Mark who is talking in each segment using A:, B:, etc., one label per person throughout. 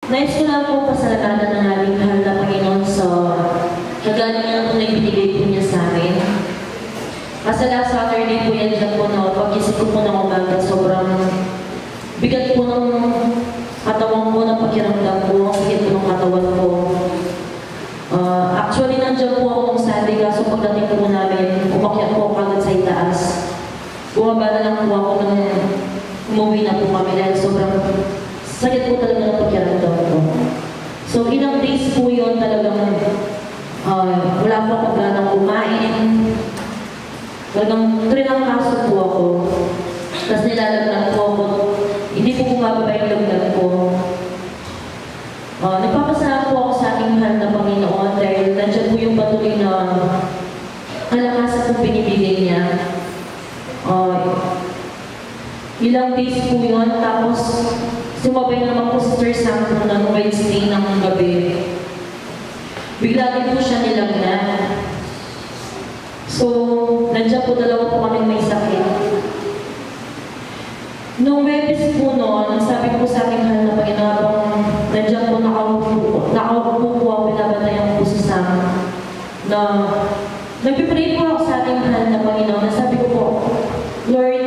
A: Nais ko lang po pasalamatan ng ating mahal na Panginoon sa kagalingan po na ibinigay po niya sa amin. Kasi last Saturday po yan dyan po na pag-isip ko po ng umaga, sobrang bigat po ng katawan ko, ng pakiramdam ko, ang sakit po ng katawan ko. Actually, nandiyan po ako nung Sunday, kaso pagdating po namin, umakyat po agad sa itaas. Bumaba na lang po ako nang umuwi na po kami dahil sobrang sakit po talaga ng pakiramdam ko. So, ilang days po yun talagang wala po akong ganang kumain. Talagang trinangkaso po ako. Tapos nilalagnan po ako. Hindi po bumababa yung lagnan ko. Nagpapasalamat po ako sa ating mahal na Panginoon dahil nandiyan po yung patuloy na kalakasan po binibigay niya. Ilang days po yun, tapos sumabay naman po si Sir Sam po ng Wednesday ng gabi. Bigla din po siya nilagnan. So, nandiyan po dalawa po kami may sakit. Noong Webes po noon, sabi ko sa aking mahal na Panginoon, nandiyan po nakaupo po ako, binabantayan po si Sam, na nagpipray po ako sa aking mahal na Panginoon, na sabi ko po, Lord,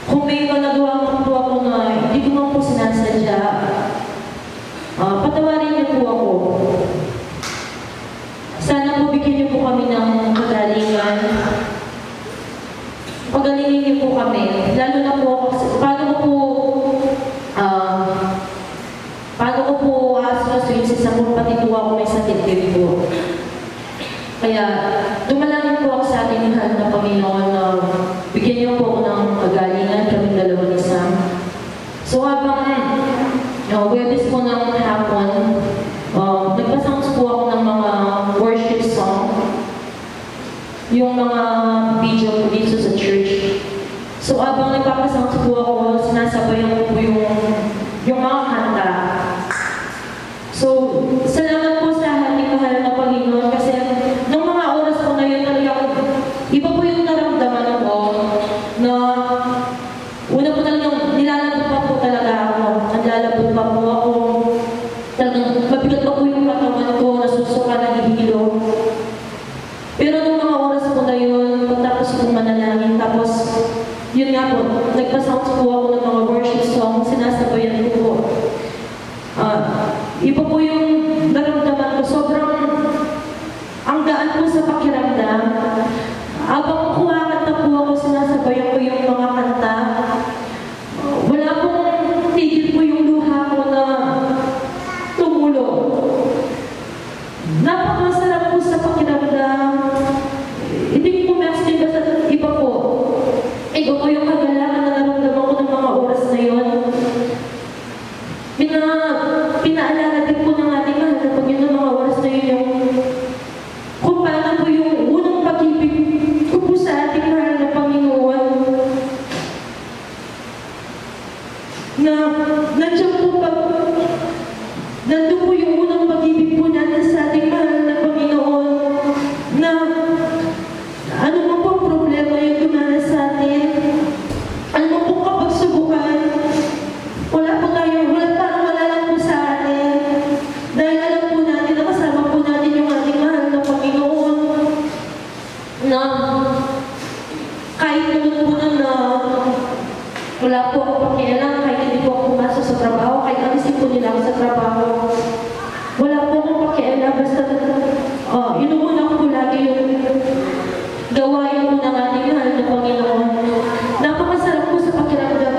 A: kung may managawa po ako na hindi ko man po sinasadya, patawarin niyo po ako. Sana po bigyan niyo po kami ng kagalingan. Pagalingin niyo po kami. Lalo na po, paano ko po asusuin sa isang pati po ako may sakit din po. Kaya, dumalangin po ako sa ating mahal na Panginoon na bigyan niyo po ako ng kagalingan kaming dalawa ni Sam. So habang Webes po ng hapon, nagpasounds po ako ng mga worship song, yung mga video po dito sa church. So habang nagpapasounds po ako, sinasabayan ko po yung mga kanta. So, salamat po sa ating mahal na Panginoon kasi nung mga oras po na yun talagang iba po yung naramdaman ko na una po talagang nilalabot pa po talaga ako. Naglalabot pa po ako. Talagang mabigat pa po yung katawan ko, nasusuka, nahihilo. Pero nung mga oras po na yun, pagtapos po manalangin, tapos yun nga po, nagpasounds po ako ng mga worship song, sinasabayan ko po. Iba po yung naramdaman ko, sobrang ang gaan po sa pakiramdam. Habang kumakanta po ako, sinasabayan ko yung mga kanta. Wala pong tigil po yung luha ko na tumulo. Napakasarap po sa pakiramdam. Hindi ko po ma-explain basta iba po. Iba po yung kagalakan na naramdaman ko ng mga oras na yun. Pinaalala din po ng ating mahal na Panginoon ng mga oras na yun yung kung paano po yung unang pag-ibig ko po sa ating mahal na Panginoon na nandiyan po nandun po yung unang pag-ibig po natin sa ating mahal na Panginoon na ano mo po problema yung dumana sa atin, ano mo po kapag subukan, wala lang po sa atin dahil alam po natin na kasama po natin yung ating mahal na Panginoon na kahit naman po na wala po ako pakialam, kahit hindi po ako pumasok sa trabaho, kahit alisin po nila ako sa trabaho, wala po akong pakialam, basta inuuna ko po lagi yung gawain po ng ating mahal na Panginoon. Napakasarap po sa pakiramdam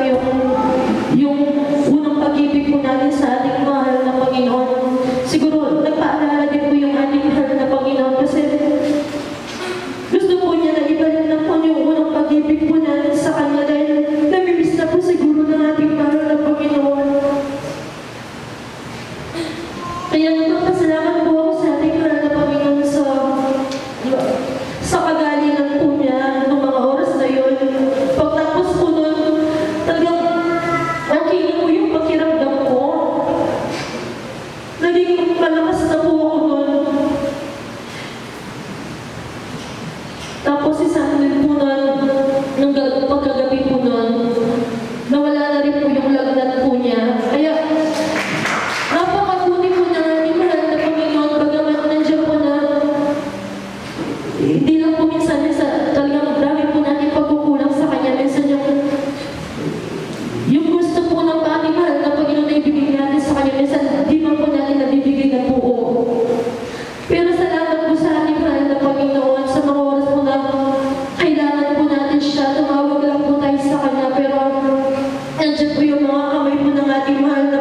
A: yung unang pag-ibig po natin sa ating mahal na Panginoon. Siguro, nagpaalala din po yung ating mahal na Panginoon kasi gusto po niya na ibalik na po yung unang pag-ibig po natin sa Kanya dahil namimiss na po siguro ng ating mahal na Panginoon. Kaya nagpapasalamat po ako sa ating mahal na Panginoon sa kagalingan po niya ng mga oras na yun. Pagtapos po nun, talagang okay na po yung pakiramdam ko. Naging malakas na po ako nun. Tapos isang din po nun, nung pagkagabi po nun, nawala na rin po yung lagnat po niya. Kaya kamay po ng ating mahal na